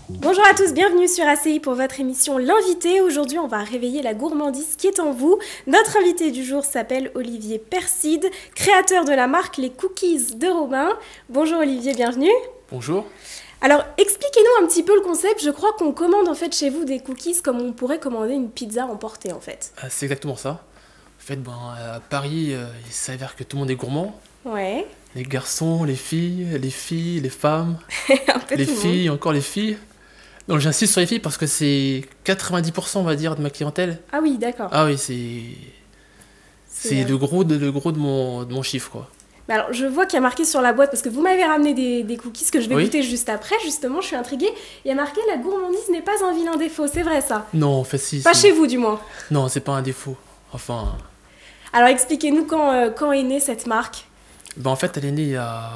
Bonjour à tous, bienvenue sur ACI pour votre émission L'Invité. Aujourd'hui, on va réveiller la gourmandise qui est en vous. Notre invité du jour s'appelle Olivier Perside, créateur de la marque Les Cookies de Robin. Bonjour Olivier, bienvenue. Bonjour. Alors, expliquez-nous un petit peu le concept. Je crois qu'on commande en fait chez vous des cookies comme on pourrait commander une pizza emportée en fait. C'est exactement ça. En fait, à Paris, il s'avère que tout le monde est gourmand. Ouais. Les garçons, les filles, les femmes, Un peu les tout le monde. filles, encore les filles. Donc j'insiste sur les filles parce que c'est 90% on va dire de ma clientèle. Ah oui, d'accord. Ah oui, c'est le gros de mon chiffre quoi. Mais alors, je vois qu'il y a marqué sur la boîte, parce que vous m'avez ramené des cookies que je vais Oui. goûter juste après, justement, je suis intriguée. Il y a marqué « La gourmandise n'est pas un vilain défaut », c'est vrai ça? Non, en fait si. Pas chez vous du moins. Non, c'est pas un défaut. Enfin, Alors expliquez-nous quand est née cette marque. en fait elle est née il y a...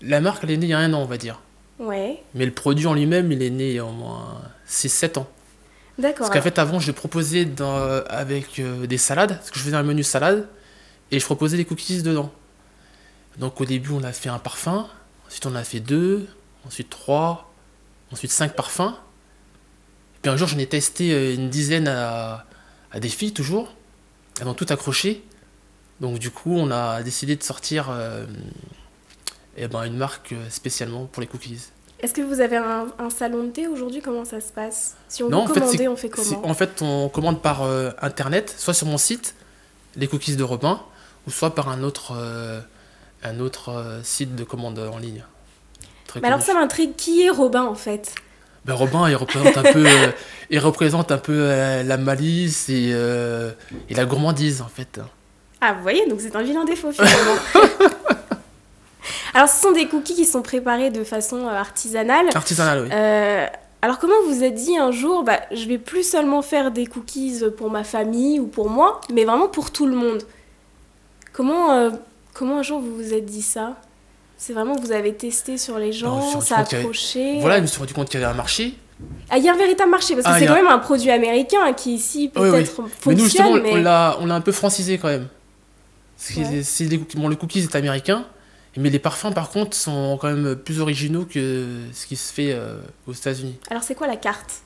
La marque elle est née il y a 1 an on va dire. Ouais, Mais le produit en lui-même il est né il y a au moins 6-7 ans. d'accord. Parce qu'en fait, avant, je le proposais avec des salades, parce que je faisais un menu salade, et je proposais des cookies dedans. Donc au début, on a fait un parfum, ensuite on a fait 2, ensuite 3, ensuite 5 parfums. Et puis un jour, j'en ai testé une dizaine à des filles, toujours. Elles ont tout accroché. Donc du coup, on a décidé de sortir une marque spécialement pour les cookies. Est-ce que vous avez un salon de thé aujourd'hui? Comment ça se passe? Si on Non, veut commander, on fait comment? en fait, on commande par internet, soit sur mon site, les cookies de Robin, ou soit par un autre site de commande en ligne. Très Mais alors connu. ça m'intrigue, qui est Robin en fait? Robin, il représente un peu la malice et la gourmandise en fait. Ah vous voyez, donc c'est un vilain défaut finalement. Alors ce sont des cookies qui sont préparés de façon artisanale. Artisanal, oui. Alors comment vous êtes dit un jour, je vais plus seulement faire des cookies pour ma famille ou pour moi, mais vraiment pour tout le monde? Comment un jour vous vous êtes dit ça? C'est vraiment que vous avez testé sur les Non, je me gens, suis ça a rendu compte qu'il y avait- accroché. Voilà, je me suis rendu compte qu'il y avait un marché. Ah, il y a un véritable marché, parce que Ah, c'est il y a- quand même un produit américain qui ici Oui, oui. peut-être Mais nous, justement, fonctionne, mais... on l'a un peu francisé quand même. Ouais. Le cookies est américain, mais les parfums par contre sont quand même plus originaux que ce qui se fait aux États-Unis. Alors c'est quoi la carte?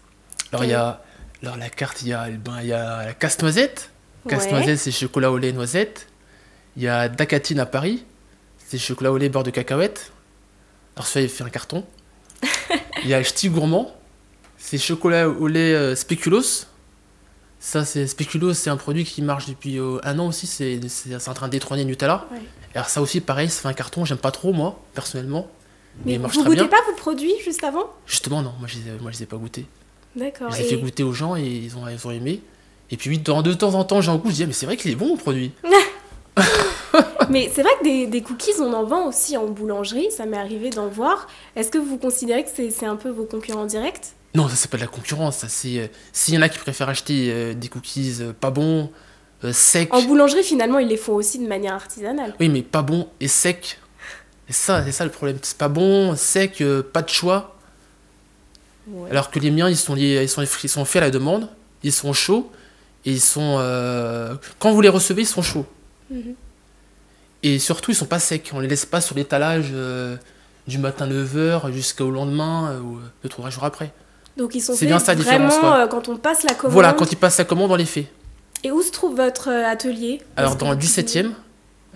Alors, la carte, il y a la casse-noisette. Casse-noisette, Ouais. c'est chocolat au lait noisette. Il y a Dacatine à Paris, c'est chocolat au lait beurre de cacahuète. Alors, celui-là, il fait un carton. Il y a Ch'ti Gourmand, c'est chocolat au lait spéculoos. Ça, c'est spéculoos, c'est un produit qui marche depuis 1 an aussi. C'est en train de détrôner Nutella. Ouais. Alors, ça aussi, pareil, ça fait un carton. J'aime pas trop, moi, personnellement. Mais il marche vous très goûtez bien. pas vos produits juste avant? Justement, non, moi, je les ai pas goûtés. D'accord. Je les ai fait goûter aux gens et ils ont aimé. Et puis, de temps en temps, j'en goûte, je dis, ah, mais c'est vrai qu'il est bon, mon produit. Mais c'est vrai que des cookies, on en vend aussi en boulangerie, ça m'est arrivé d'en voir. Est-ce que vous considérez que c'est un peu vos concurrents directs? Non, ça, c'est pas de la concurrence. Ça, c'est, s'il y en a qui préfèrent acheter des cookies pas bons, secs. En boulangerie, finalement, ils les font aussi de manière artisanale. Oui, mais pas bons et secs. Et ça, c'est ça le problème. C'est pas bon, sec, pas de choix. Ouais. Alors que les miens, ils sont faits à la demande, ils sont chauds, et quand vous les recevez, ils sont chauds. Mhm. Et surtout, ils sont pas secs. On les laisse pas sur l'étalage du matin 9h jusqu'au lendemain ou 2-3 jours après. Donc ils sont C'est faits bien ça la vraiment différence, ouais. quand on passe la commande. Voilà, quand ils passent la commande, on les fait. Et où se trouve votre atelier? Alors, Est-ce que dans le vous 17e,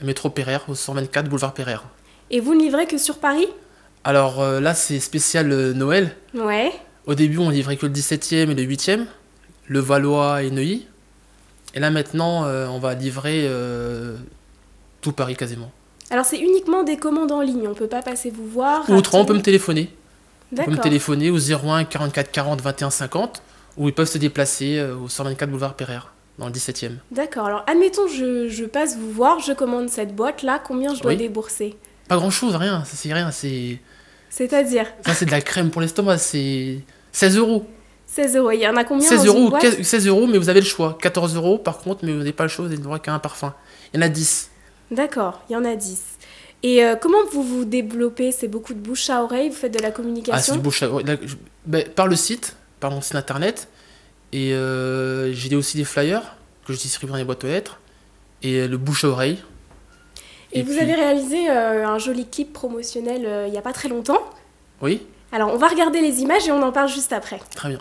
métro Pereire, au 124 boulevard Pereire. Et vous ne livrez que sur Paris? Alors là, c'est spécial Noël. Ouais. Au début, on livrait que le 17e et le 8e, le Valois et Neuilly. Et là, maintenant, on va livrer tout Paris quasiment. Alors c'est uniquement des commandes en ligne, on peut pas passer vous voir. Ou autrement, on peut me rater. téléphoner. On peut me D'accord. téléphoner au 01 44 40 21 50, ou ils peuvent se déplacer au 124 boulevard Pereire, dans le 17e. D'accord. Alors admettons, je passe vous voir, je commande cette boîte là, combien je dois Oui. débourser? Pas grand chose, rien, ça c'est rien, C'est-à-dire ça c'est de la crème pour l'estomac, c'est 16 euros. 16 euros. Il y en a combien 16 dans euros, une boîte? 16 euros, mais vous avez le choix. 14 euros par contre, mais vous n'avez pas le choix, vous n'avez le droit qu'à un parfum. Il y en a 10. D'accord, il y en a 10. Et comment vous vous développez? C'est beaucoup de bouche à oreille? Vous faites de la Ah, c'est communication? du bouche à oreille. Par le site, par mon site internet. Et j'ai aussi des flyers que je distribue dans les boîtes aux lettres. Et le bouche à oreille. Et Et vous puis, avez réalisé un joli clip promotionnel il n'y a pas très longtemps. oui, Alors, on va regarder les images et on en parle juste après. très bien.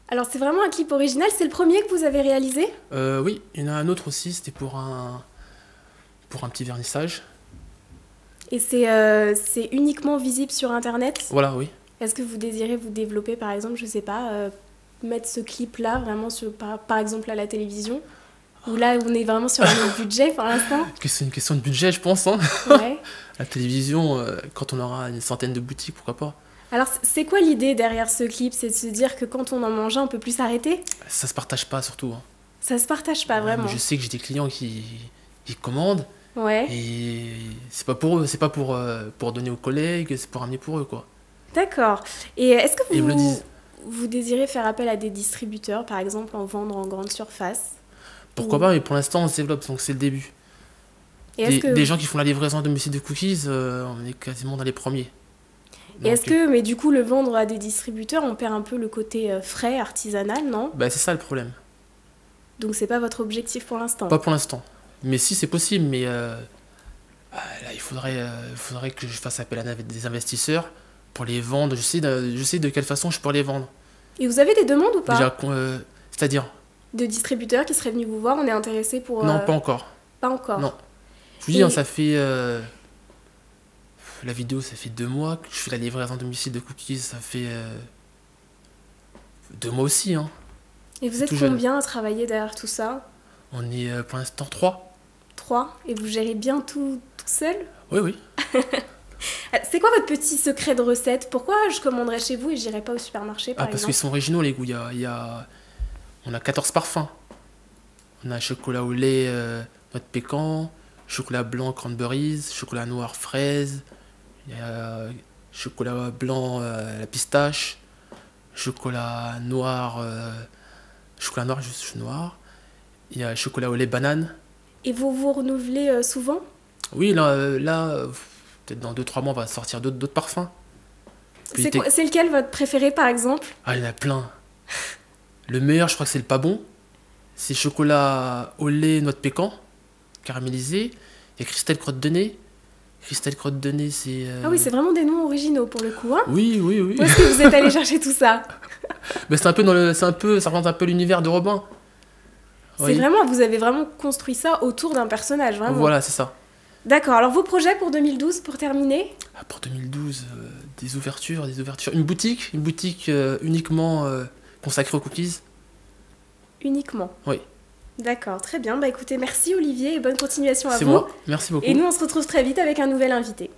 Alors, c'est vraiment un clip original. C'est le premier que vous avez réalisé? Oui, il y en a un autre aussi, c'était pour un petit vernissage. Et c'est uniquement visible sur Internet? Voilà, oui. Est-ce que vous désirez vous développer, par exemple, je sais pas, mettre ce clip-là vraiment par exemple à la télévision? Ou là, on est vraiment sur un autre budget pour l'instant? C'est une question de budget, je pense, hein. Ouais. La télévision, quand on aura une centaine de boutiques, pourquoi pas. Alors, c'est quoi l'idée derrière ce clip? C'est de se dire que quand on en mange un, on peut plus s'arrêter? Ça se partage pas, surtout, hein. Ça se partage pas Ouais, vraiment. mais je sais que j'ai des clients qui commandent, Ouais. et c'est pas pour eux, c'est pas pour donner aux collègues, c'est pour ramener pour eux, quoi. D'accord. Et est-ce que Et ils me le disent. vous désirez faire appel à des distributeurs, par exemple, en vendre en grande surface? Pourquoi Ou- pas, mais pour l'instant, on se développe, donc c'est le début. Et est-ce Des que, gens qui font la livraison à domicile de cookies, on est quasiment dans les premiers. et est-ce Donc, que, mais du coup, le vendre à des distributeurs, on perd un peu le côté frais, artisanal, non? bah, c'est ça le problème. Donc c'est pas votre objectif pour l'instant. Pas pour l'instant. Mais si, c'est possible, mais là, il faudrait que je fasse appel à des investisseurs pour les vendre. Je sais de quelle façon je pourrais les vendre. Et vous avez des demandes ou pas? Déjà, c'est-à-dire, De distributeurs qui seraient venus vous voir, on est intéressé pour... non, pas encore. Pas encore. Non. Je vous dis, hein, Et- ça fait. La vidéo, ça fait 2 mois que je fais la livraison à domicile de cookies, ça fait 2 mois aussi, hein. Et vous C'est êtes tout jeune. combien à travailler derrière tout ça? On est pour l'instant 3. 3. Et vous gérez bien tout seul? Oui, oui. C'est quoi votre petit secret de recette? Pourquoi je commanderais chez vous et j'irais pas au supermarché, par Ah, parce exemple? qu'ils sont originaux, les goûts. On a 14 parfums. On a chocolat au lait, noix de pécan, chocolat blanc cranberries, chocolat noir fraise, il y a chocolat blanc la pistache, chocolat noir, juste noir. Il y a chocolat au lait banane. Et vous renouvelez souvent? Oui, là, peut-être dans 2-3 mois, on va sortir d'autres parfums. Puis C'est lequel votre préféré, par exemple? Ah, il y en a plein. Le meilleur, je crois que c'est le pas bon. C'est chocolat au lait, noix de pécan, caramélisé. Il y a Christelle Crotte de Nez. Christelle Crotte de Nez, c'est. Ah oui, c'est vraiment des noms originaux pour le coup, hein? Oui, oui, oui. Où est-ce que vous êtes allé chercher tout ça? Mais ça représente un peu l'univers de Robin. Oui. Vous avez vraiment construit ça autour d'un personnage, vraiment. Voilà, c'est ça. D'accord, alors vos projets pour 2012, pour terminer? Ah, pour 2012, des ouvertures. Une boutique uniquement consacrée aux cookies. Uniquement. Oui. D'accord, très bien. Bah écoutez, merci Olivier et bonne continuation à C'est vous. moi. Merci beaucoup. Et nous, on se retrouve très vite avec un nouvel invité.